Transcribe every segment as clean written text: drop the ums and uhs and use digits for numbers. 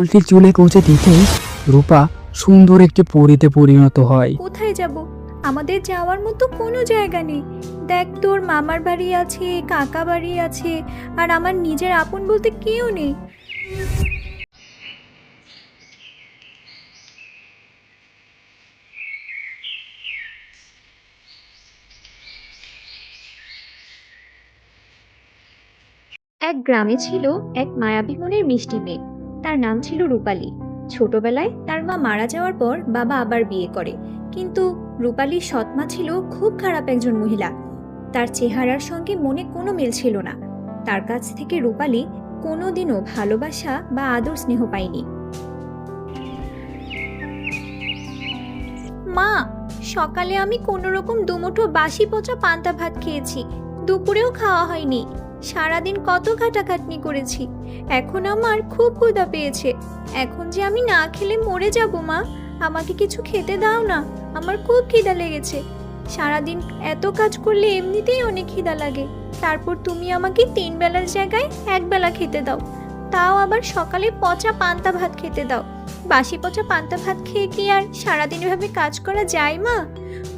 পোল্ট্রির চুলে পৌঁছে দিতেই রূপা সুন্দর একটি পরীতে পরিণত হয়। কোথায় যাব? আমাদের যাওয়ার মতো কোনো জায়গা নেই। দেখ, তোর মামার বাড়ি আছে, কাকা বাড়ি আছে, আর আমার নিজের আপন বলতে কেউ নেই। এক গ্রামে ছিল এক মায়াবী মনের মিষ্টি মেয়ে। তার নাম ছিল রূপালী। ছোটবেলায় তার মা মারা যাওয়ার পর বাবা আবার বিয়ে করে, কিন্তু রূপালীর সৎমা ছিল খুব খারাপ একজন মহিলা। তার চেহারার সঙ্গে মনে কোনো মিল ছিল না। তার কাছ থেকে রূপালী কোনোদিনও ভালোবাসা বা আদর স্নেহ পায়নি। মা, সকালে আমি কোনো রকম দুমুঠো বাসি পচা পান্তা ভাত খেয়েছি, দুপুরেও খাওয়া হয়নি। সারাদিন কত খাটাখাটনি করেছি, এখন আমার খুব ক্ষুধা পেয়েছে। এখন যে আমি না খেলে মরে যাব। মা, আমাকে কিছু খেতে দাও না, আমার খুব খিদা লেগেছে। সারাদিন এত কাজ করলে এমনিতেই অনেক খিদা লাগে, তারপর তুমি আমাকে 3 বেলার জায়গায় 1 বেলা খেতে দাও, তাও আবার সকালে পচা পান্তা ভাত খেতে দাও। বাসি পচা পান্তা ভাত খেয়ে কি আর সারাদিন এভাবে কাজ করা যায় মা?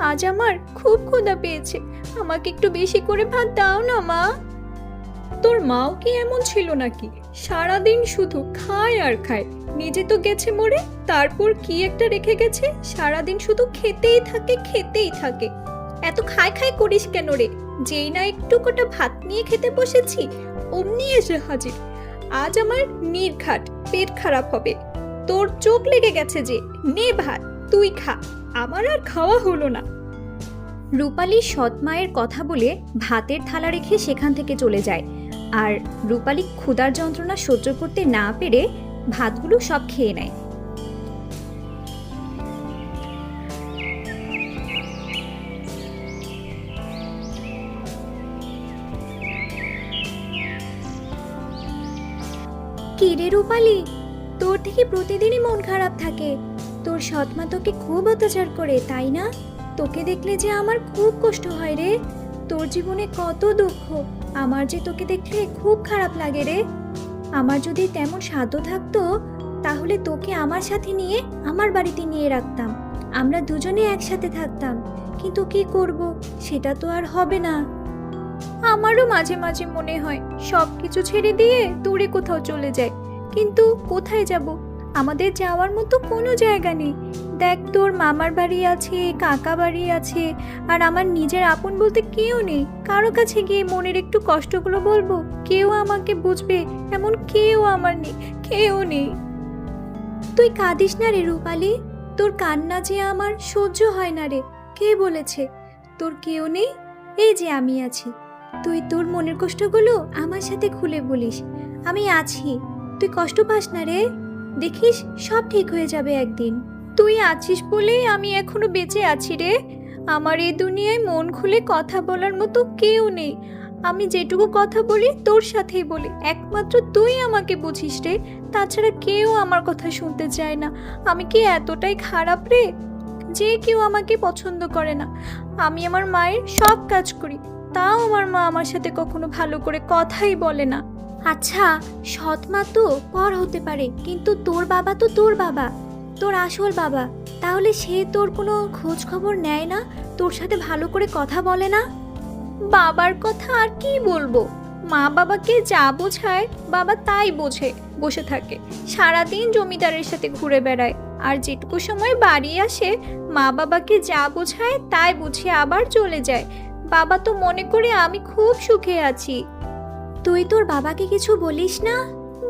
আজ আমার খুব ক্ষুধা পেয়েছে, আমাকে একটু বেশি করে ভাত দাও না মা। তোর মাও কি এমন ছিল নাকি? সারাদিন শুধু খায় আর খায়, নিজে তো গেছে মরে, তারপর কি একটা রেখে গেছে, সারাদিন শুধু খেতেই থাকে খেতেই থাকে। এত খাই খাই করিস কেন রে? যেই না একটু কটা ভাত নিয়ে খেতে বসেছি, অমনি এসে হাজির। আজ আমার নির্ঘাট পেট খারাপ হবে। তোর চোখ লেগে গেছে যে, নে ভাত, তুই খা, আমার আর খাওয়া হলো না। রূপালীর সৎ মায়ের কথা বলে ভাতের থালা রেখে সেখান থেকে চলে যায়, আর রূপালী ক্ষুধার যন্ত্রণা সহ্য করতে না পেরে ভাতগুলো সব খেয়ে নেয়। কি রে রূপালী, তোর থেকে প্রতিদিনই মন খারাপ থাকে। তোর সৎমা তোকে খুব অত্যাচার করে, তাই না? তোকে দেখলে যে আমার খুব কষ্ট হয় রে। তোর জীবনে কত দুঃখ, আমার যে তোকে দেখলে খুব খারাপ লাগে রে। আমার যদি তেমন সাধ্য থাকতো, তাহলে তোকে আমার সাথে নিয়ে আমার বাড়িতে নিয়ে রাখতাম, আমরা দুজনে একসাথে থাকতাম। কিন্তু কি করব, সেটা তো আর হবে না। আমারও মাঝে মাঝে মনে হয় সব কিছু ছেড়ে দিয়ে দূরে কোথাও চলে যায়, কিন্তু কোথায় যাব? আমাদের যাওয়ার মতো কোনো জায়গা নেই। দেখ, তোর মামার বাড়ি আছে, কাকা বাড়ি আছে, আর আমার নিজের আপন বলতে কেউ নেই। কারো কাছে গিয়ে মনের একটু কষ্টগুলো বলবো, কেউ আমাকে বুঝবে এমন কেউ আমার নেই, কেউ নেই। তুই কাঁদিস না রে রূপালী, তোর কান্না যে আমার সহ্য হয় না রে। কে বলেছে তোর কেউ নেই? এই যে আমি আছি, তুই তোর মনের কষ্টগুলো আমার সাথে খুলে বলিস, আমি আছি। তুই কষ্ট পাস না রে, দেখিস সব ঠিক হয়ে যাবে একদিন। তুই আছিস বলেই আমি এখনো বেঁচে আছি রে। আমার এই দুনিয়ায় মন খুলে কথা বলার মতো কেউ নেই। আমি যেটুকু কথা বলি তোর সাথেই বলি, একমাত্র তুই আমাকে বুঝিস রে, তাছাড়া কেউ আমার কথা শুনতে চায় না। আমি কি এতটাই খারাপ রে যে কেউ আমাকে পছন্দ করে না? আমি আমার মায়ের সব কাজ করি, তাও আমার মা আমার সাথে কখনো ভালো করে কথাই বলে না। আচ্ছা, সৎ মা তো পর হতে পারে, কিন্তু তোর বাবা তো তোর বাবা, তোর আসল বাবা। তাহলে সে তোর কোনো খোঁজ খবর নেয় না, তোর সাথে ভালো করে কথা বলে না? বাবার কথা আর কি বলবো, মা বাবাকে যা বোঝায় বাবা তাই বোঝে, বসে থাকে সারাদিন জমিদারের সাথে ঘুরে বেড়ায়, আর যেটুকু সময় বাড়ি আসে মা বাবাকে যা বোঝায় তাই বুঝে আবার চলে যায়। বাবা তো মনে করে আমি খুব সুখে আছি। তুই তোর বাবাকে কিছু বলিস না?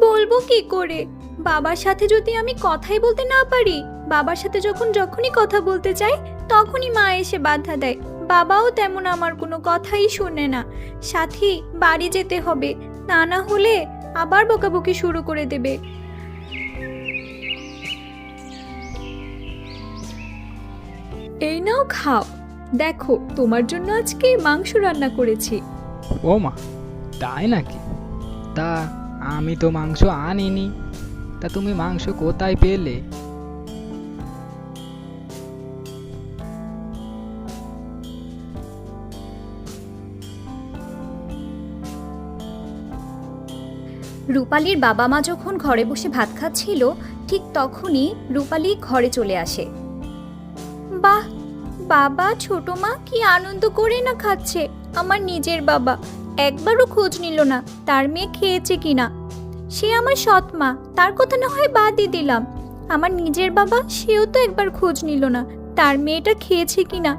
বলবো কি করে? বাবার সাথে যদি আমি কথাই বলতে না পারি, বাবার সাথে যখনই কথা বলতে চাই তখনই মা এসে বাধা দেয়। বাবাও তেমন আমার কোনো কথাই শুনে না। সাথী, বাড়ি যেতে হবে, তা না হলে আবার বকাবকি শুরু করে দেবে। এই নাও খাও, দেখো তোমার জন্য আজকে মাংস রান্না করেছি। ও মা, তাই নাকি? তা আমি তো মাংস আনিনি, তা তুমি মাংস কোথায় পেলে? রূপালীর বাবা মা যখন ঘরে বসে ভাত খাচ্ছিল ঠিক তখনই রূপালী ঘরে চলে আসে। বাহ, বাবা ছোট মা কি আনন্দ করে না খাচ্ছে। আমার নিজের বাবা একবারও খোঁজ নিল না তার মেয়ে খেয়েছে কিনা। সে আমার সৎ মা, তার কথা না হয় বাদই দিলাম। আমার নিজের বাবা সেও তো একবার খোঁজ নিল না তার মেয়েটা খেয়েছে কিনা।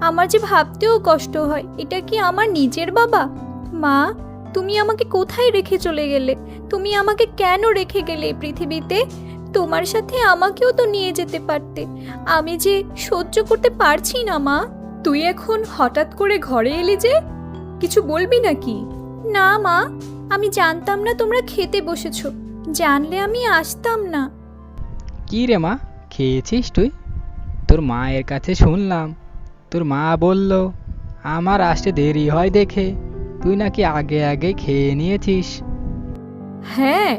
আমার যে ভাবতেও কষ্ট হয়, এটা কি আমার নিজের বাবা? মা, তুমি আমাকে কোথায় রেখে চলে গেলে? তুমি আমাকে কেন রেখে গেলে এই পৃথিবীতে? তোমার সাথে আমাকেও তো নিয়ে যেতে পারতে। আমি যে সহ্য করতে পারছি না মা। তুই এখন হঠাৎ করে ঘরে এলি যে, কিছু বলবি নাকি? না মা, আমি জানতাম না তোমরা খেতে বসেছো। জানলে আমি আসতাম না। কি রে মা, খেয়েছিস তুই? তোর মায়ের কাছে শুনলাম, তোর মা বলল আমার আসতে দেরি হয় দেখে তুই নাকি আগে আগে খেয়ে নিয়েছিস। হ্যাঁ,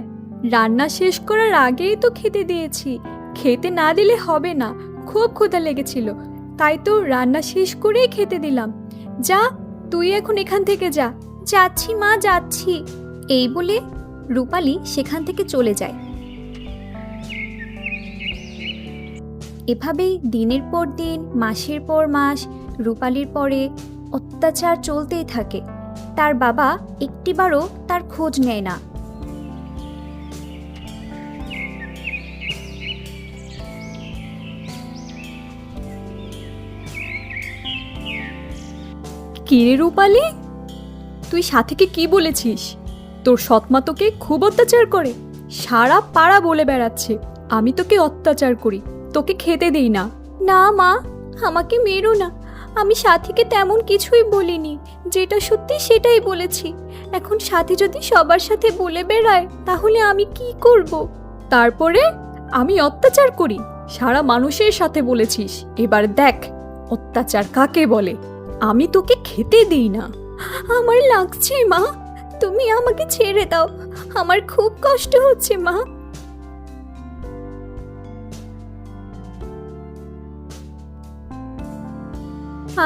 রান্না শেষ করার আগেই তো খেতে দিয়েছি। খেতে না দিলে হবে না, খুব ক্ষুধা লেগেছিল, তাই তো রান্না শেষ করেই খেতে দিলাম। যা, তুই এখন এখান থেকে যা। যাচ্ছি মা, যাচ্ছি। এই বলে রূপালী সেখান থেকে চলে যায়। এভাবেই দিনের পর দিন, মাসের পর মাস রূপালীর পরে অত্যাচার চলতেই থাকে। তার বাবা একটিবারও তার খোঁজ নেয় না। কিরে রূপালী, তুই সাথীকে কি বলেছিস? তোর সৎমা তোকে খুব অত্যাচার করে। সারা পাড়া বলে বেড়াচ্ছে আমি তোকে অত্যাচার করি, তোকে খেতে দেই না। না মা, আমাকে মেরো না। আমি সাথীকে তেমন কিছুই বলিনি, যেটা সত্যি সেটাই বলেছি। এখন সাথী যদি সবার সাথে বলে বেড়ায় তাহলে আমি কি করব? তারপরে আমি অত্যাচার করি সারা মানুষের সাথে বলেছিস। এবার দেখ অত্যাচার কাকে বলে। আমি তোকে খেতে দিই না। আমার লাগছে মা, তুমি আমাকে ছেড়ে দাও। আমার খুব কষ্ট হচ্ছে মা।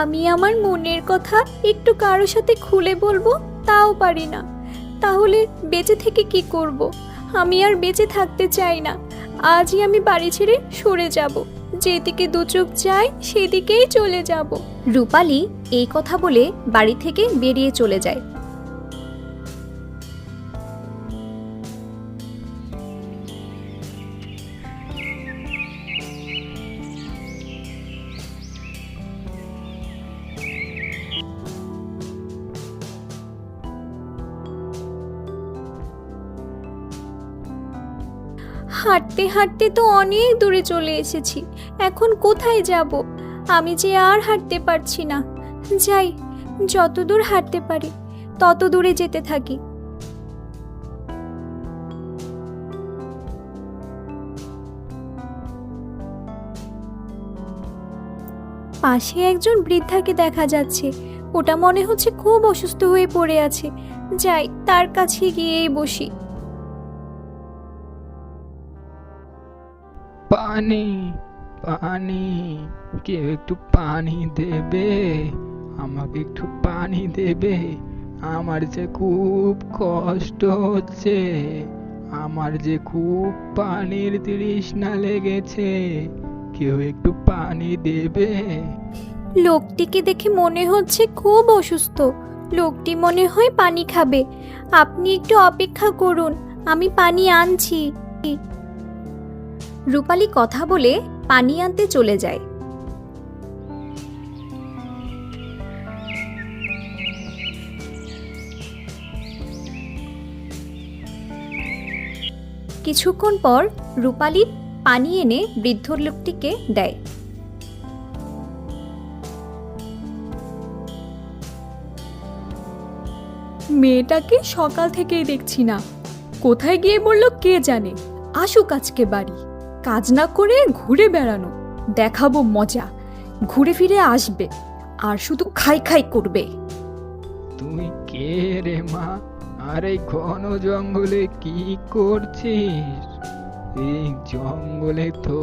আমি আমার মনের কথা একটু কারোর সাথে খুলে বলবো তাও পারি না। তাহলে বেঁচে থেকে কি করব? আমি আর বেঁচে থাকতে চাই না। আজই আমি বাড়ি ছেড়ে সরে যাব। যেদিকে দু চোখ যায় সেদিকেই চলে যাব। রূপালী এই কথা বলে বাড়ি থেকে বেরিয়ে চলে যায়। হাঁটতে হাঁটতে তো অনেক দূরে চলে এসেছি। এখন কোথায় যাব? আমি যে আর হাঁটতে পারছি না। যাই, যত দূর হাঁটতে পারি তত দূরে যেতে থাকি। পাশে একজন বৃদ্ধাকে দেখা যাচ্ছে। ওটা মনে হচ্ছে খুব অসুস্থ হয়ে পড়ে আছে। যাই, তার কাছে গিয়েই বসি। পানি, পানি, কেউ একটু পানি দেবে? আমাকে একটু পানি দেবে? আমার যে খুব কষ্ট হচ্ছে। আমার যে খুব পানির তৃষ্ণা লেগেছে। কেউ একটু পানি দেবে? লোকটিকে দেখে মনে হচ্ছে খুব অসুস্থ। লোকটি মনে হয় পানি খাবে। আপনি একটু অপেক্ষা করুন, আমি পানি আনছি। রূপালী কথা বলে পানি আনতে চলে যায়। কিছুক্ষণ পর রূপালী পানি এনে বৃদ্ধ লোকটিকে দেয়। মেয়েটাকে সকাল থেকেই দেখছি না, কোথায় গিয়ে বললো কে জানে। আসুক আজকে বাড়ি, কাজ না করে ঘুরে বেড়ানো, দেখাবো মজা। ঘুরে ফিরে আসবে আর শুধু খাই খাই করবে। তুই কে রে মা? আর এই ঘন জঙ্গলে কি করছিস? এই জঙ্গলে তো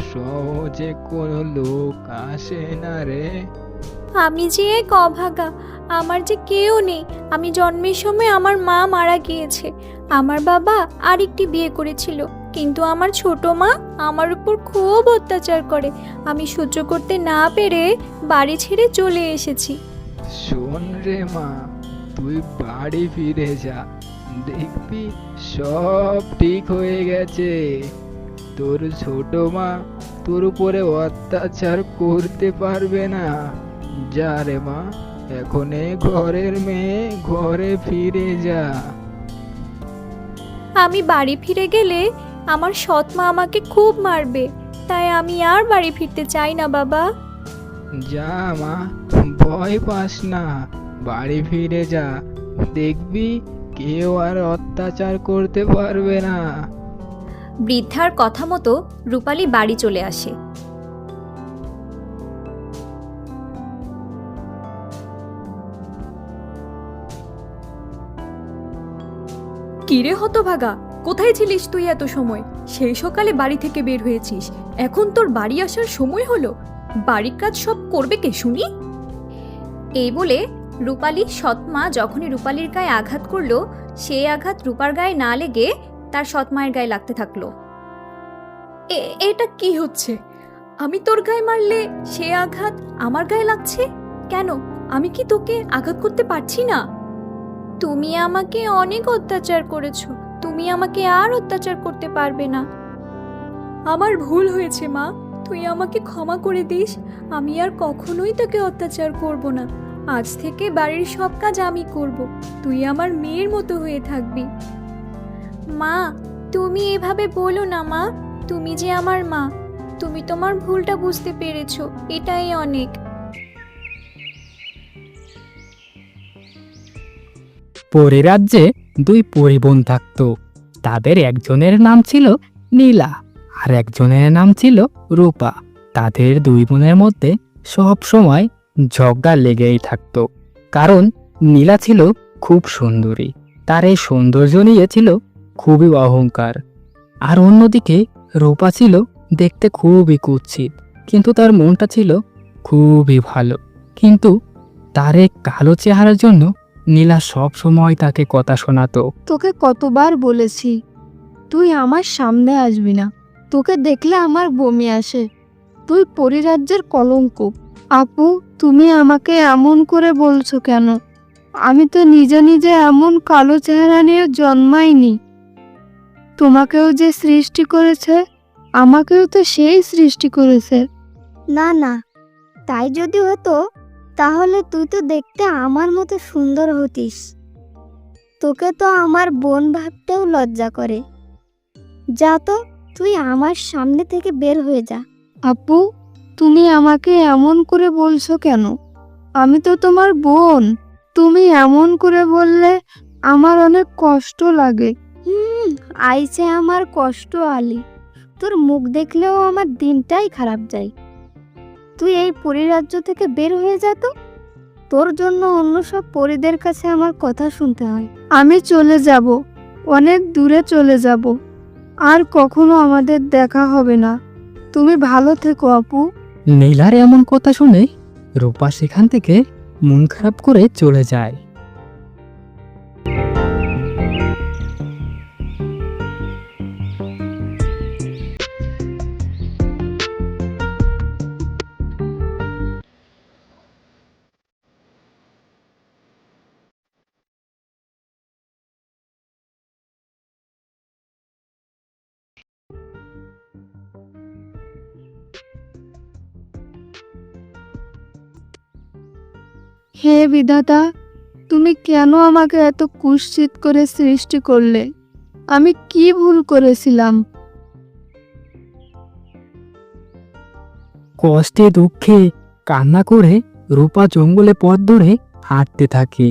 সহজে কোনো লোক আসে না রে। আমি যে এক অভাগা, আমার যে কেউ নেই। আমি জন্মের সময় আমার মা মারা গিয়েছে। আমার বাবা আরেকটি বিয়ে করেছিল, কিন্তু আমার ছোট মা আমার উপর খুব অত্যাচার করে। আমি সহ্য করতে না পেরে বাড়ি ছেড়ে চলে এসেছি। শোন রে মা, তুই বাড়ি ফিরে যা, দেখবি সব ঠিক হয়ে গেছে। তোর ছোট মা তোর উপরে অত্যাচার করতে পারবে না। যা রে মা, এখন এই ঘরের মেয়ে, ঘরে ফিরে যা। আমি বাড়ি ফিরে গেলে আমার সৎ মা আমাকে খুব মারবে, তাই আমি আর বাড়ি ফিরতে চাই না বাবা। যা মা, ভয় পাস না, বাড়ি ফিরে যা, দেখবি কেউ আর অত্যাচার করতে পারবে না। বৃদ্ধার কথা মতো রূপালী বাড়ি চলে আসে। কিরে হতভাগা, কোথায় ছিলিস তুই এত সময়? সেই সকালে বাড়ি থেকে বের হয়েছিস, এখন তোর বাড়ি আসার সময় হলো? বাড়ির কাজ সব করবে কে শুনি? এই বলে রূপালীর সৎমা যখনই রূপালীর গায়ে আঘাত করলো, সেই আঘাত রূপার গায়ে না লেগে তার সৎমায়ের গায়ে লাগতে থাকলো। এটা কি হচ্ছে? আমি তোর গায়ে মারলে সে আঘাত আমার গায়ে লাগছে কেন? আমি কি তোকে আঘাত করতে পারছি না? তুমি আমাকে অনেক অত্যাচার করেছো, তুমি আমাকে আর অত্যাচার করতে পারবে না। আমার ভুল হয়েছে মা, তুই আমাকে ক্ষমা করে দিস। আমি আর কখনোই তোকে অত্যাচার করব না। আজ থেকে বাড়ির সব কাজ আমি করব, তুই আমার মেয়ের মতো হয়ে থাকবি। মা, তুমি এভাবে বলো না মা, তুমি যে আমার মা। তুমি তোমার ভুলটা বুঝতে পেরেছো, এটাই অনেক। পরী রাজ্যে দুই পরিবোন থাকত। তাদের একজনের নাম ছিল নীলা, আর একজনের নাম ছিল রূপা। তাদের দুই বোনের মধ্যে সব সময় ঝগড়া লেগেই থাকত, কারণ নীলা ছিল খুব সুন্দরী, তার এই সৌন্দর্য নিয়ে ছিল খুবই অহংকার। আর অন্যদিকে রূপা ছিল দেখতে খুবই কুৎসিত, কিন্তু তার মনটা ছিল খুবই ভালো। কিন্তু তার এই কালো চেহারার জন্য নীলা সব সময় তাকে কথা শোনাতো। তোকে কতবার বলেছি তুই আমার সামনে আসবি না, তোকে দেখলে আমার বমি আসে, তুই পরিরাজ্যের কলঙ্ক। আপু, তুমি আমাকে এমন করে বলছো কেন? আমি তো নিজে নিজে এমন কালো চেহারা নিয়ে জন্মাইনি। তোমাকেও যে সৃষ্টি করেছে, আমাকেও তো সেই সৃষ্টি করেছে। না না, তাই যদি হতো তাহলে তুই তো দেখতে আমার মতো সুন্দর হতিস। তোকে তো আমার বোন ভাবতেও লজ্জা করে। যা তো, তুই আমার সামনে থেকে বের হয়ে যা। আপু, তুমি আমাকে এমন করে বলছো কেন? আমি তো তোমার বোন। তুমি এমন করে বললে আমার অনেক কষ্ট লাগে। আইছে আমার কষ্ট আলি, তোর মুখ দেখলেও আমার দিনটাই খারাপ যায়। তুই এই পরিরাজ্য থেকে বের হয়ে যা তো, তোর জন্য অন্য সব পরিদের কাছে আমার কথা শুনতে হয়। আমি চলে যাব, অনেক দূরে চলে যাব, আর কখনো আমাদের দেখা হবে না। তুমি ভালো থেকো আপু। নীলার এমন কথা শুনে রূপা সেখান থেকে মন খারাপ করে চলে যায়। হে বিধাতা, তুমি কেন আমাকে এত কুৎসিত করে সৃষ্টি করলে? আমি কি ভুল করেছিলাম? কষ্টে দুঃখে কান্না করে রূপা জঙ্গলে পথ ধরে হাঁটতে থাকে।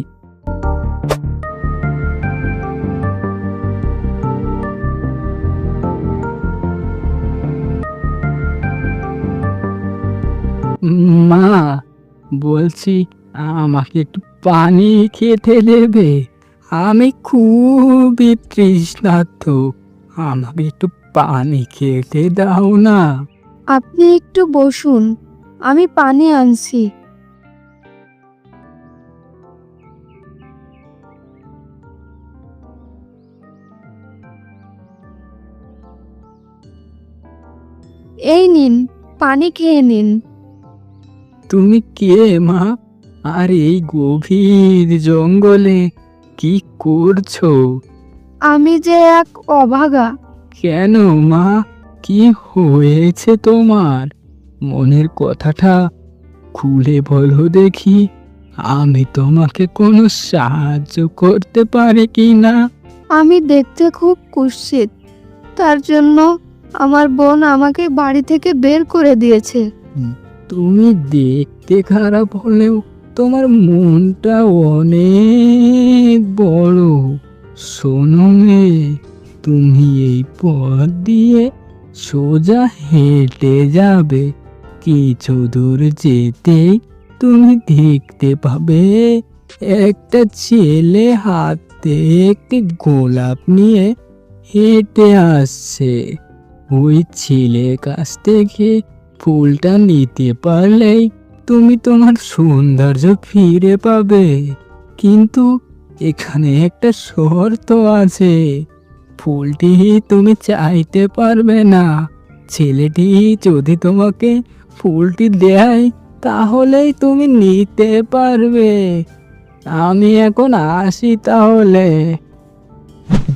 মা, বলছি আমাকে একটু পানি খেতে দেবে? আমি খুবই তৃষ্ণার্ত, আমাকে একটু পানি খেতে দাও না। আপনি একটু বসুন, আমি পানি আনছি। এই নিন, পানি খেয়ে নিন। তুমি কে মা? আর এই গভীর জঙ্গলে কি করছো? আমি যে এক অভাগা। কেন মা, কি হয়েছে তোমার? মনের কথাটা খুলে বলো দেখি, আমি তোমাকে কোনো সাহায্য করতে পারি কি না? আমি দেখতে খুব কুৎসিত, তার জন্য আমার বোন আমাকে বাড়ি থেকে বের করে দিয়েছে। তুমি দেখতে খারাপ হলেও তোমার মনটা অনেক বড়। শোনো মেয়ে, তুমি এই পথ দিয়ে সোজা হেঁটে যাবে। কিছু দূর যেতেই তুমি দেখতে পাবে একটা ছেলে হাতে একটি গোলাপ নিয়ে হেঁটে আসছে। ওই ছেলের কাছ থেকে ফুলটা নিতে পারলেই তুমি তোমার সৌন্দর্য ফিরে পাবে। কিন্তু এখানে একটা শর্ত আছে, ফুলটি তুমি চাইতে পারবে না। ছেলেটি যদি তোমাকে ফুলটি দেয় তাহলেই তুমি নিতে পারবে। আমি এখন আসি তাহলে।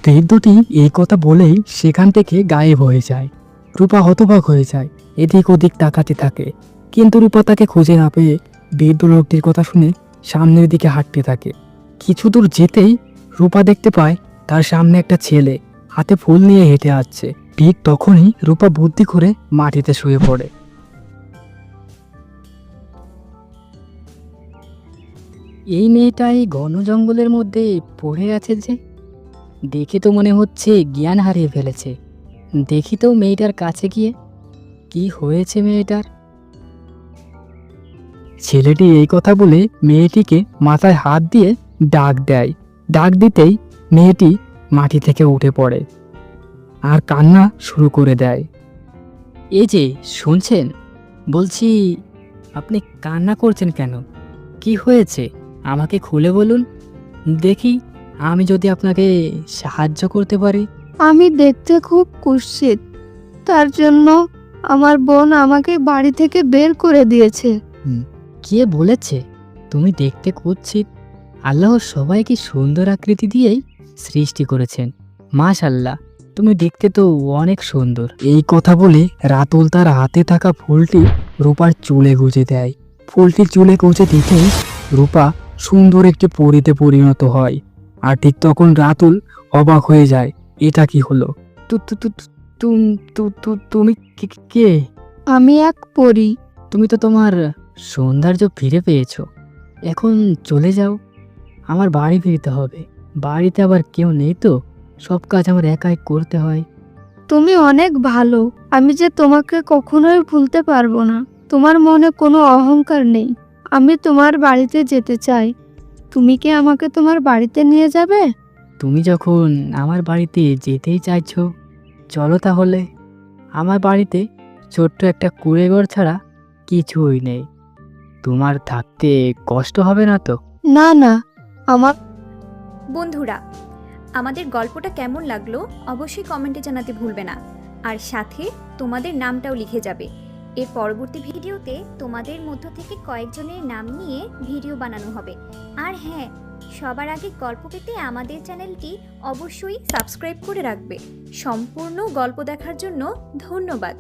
বৃদ্ধটি এই কথা বলেই সেখান থেকে গায়েব হয়ে যায়। রূপা হতবাক হয়ে যায়, এদিক ওদিক তাকাতে থাকে, কিন্তু রূপা তাকে খুঁজে না পেয়ে বৃদ্ধ লোকটির কথা শুনে সামনের দিকে হাঁটতে থাকে। কিছু দূর যেতেই রূপা দেখতে পায় তার সামনে একটা ছেলে হাতে ফুল নিয়ে হেঁটে আসছে। ঠিক তখনই রূপা বুদ্ধি করে মাটিতে শুয়ে পড়ে। এই মেয়েটা এই ঘন জঙ্গলের মধ্যে পড়ে আছে যে, দেখে তো মনে হচ্ছে জ্ঞান হারিয়ে ফেলেছে। দেখি তো মেয়েটার কাছে গিয়ে কি হয়েছে মেয়েটার। ছেলেটি এই কথা বলে মেয়েটিকে মাথায় হাত দিয়ে ডাক দেয়। ডাক দিতেই মেয়েটি মাটি থেকে উঠে পড়ে আর কান্না শুরু করে দেয়। এই যে শুনছেন, বলছি আপনি কান্না করছেন কেন? কি হয়েছে আমাকে খুলে বলুন দেখি, আমি যদি আপনাকে সাহায্য করতে পারি। আমি দেখতে খুব কুৎসিত, তার জন্য আমার বোন আমাকে বাড়ি থেকে বের করে দিয়েছে। কে বলেছে তুমি দেখতে কুৎসিত? আল্লাহ সবাইকে সুন্দর আকৃতি দিয়েই সৃষ্টি করেছেন। মাশাআল্লাহ, তুমি দেখতে তো অনেক সুন্দর। এই কথা বলে রাতুল তার হাতে থাকা ফুলটি রূপার চুলে গুজে দেয়। ফুলটি চুলে গুজে দিতেই রূপা সুন্দর একটি পরীতে পরিণত হয়। আর ঠিক তখন রাতুল অবাক হয়ে যায়, এটা কি হলো? তুমি কে? আমি এক পরী। তুমি তো তোমার সৌন্দর্য ফিরে পেয়েছো, এখন চলে যাও। আমার বাড়ি ফিরতে হবে। বাড়িতে আবার কেউ নেই তো, সব কাজ আমার একাই করতে হয়। তুমি অনেক ভালো, আমি যে তোমাকে কখনোই ভুলতে পারবো না। তোমার মনে কোনো অহংকার নেই। আমি তোমার বাড়িতে যেতে চাই। তুমি কি আমাকে তোমার বাড়িতে নিয়ে যাবে? তুমি যখন আমার বাড়িতে যেতেই চাইছো, চলো তাহলে। আমার বাড়িতে ছোট্ট একটা কুঁড়েঘর ছাড়া কিছুই নেই। তোমার থাকতে কষ্ট হবে না তো? না না, আমার বন্ধুরা, আমাদের গল্পটা কেমন লাগলো অবশ্যই কমেন্টে জানাতে ভুলবে না। আর সাথে তোমাদের নামটাও লিখে যাবে। এর পরবর্তী ভিডিওতে তোমাদের মধ্য থেকে কয়েকজনের নাম নিয়ে ভিডিও বানানো হবে। আর হ্যাঁ, সবার আগে গল্প পেতে আমাদের চ্যানেলটি অবশ্যই সাবস্ক্রাইব করে রাখবে। সম্পূর্ণ গল্প দেখার জন্য ধন্যবাদ।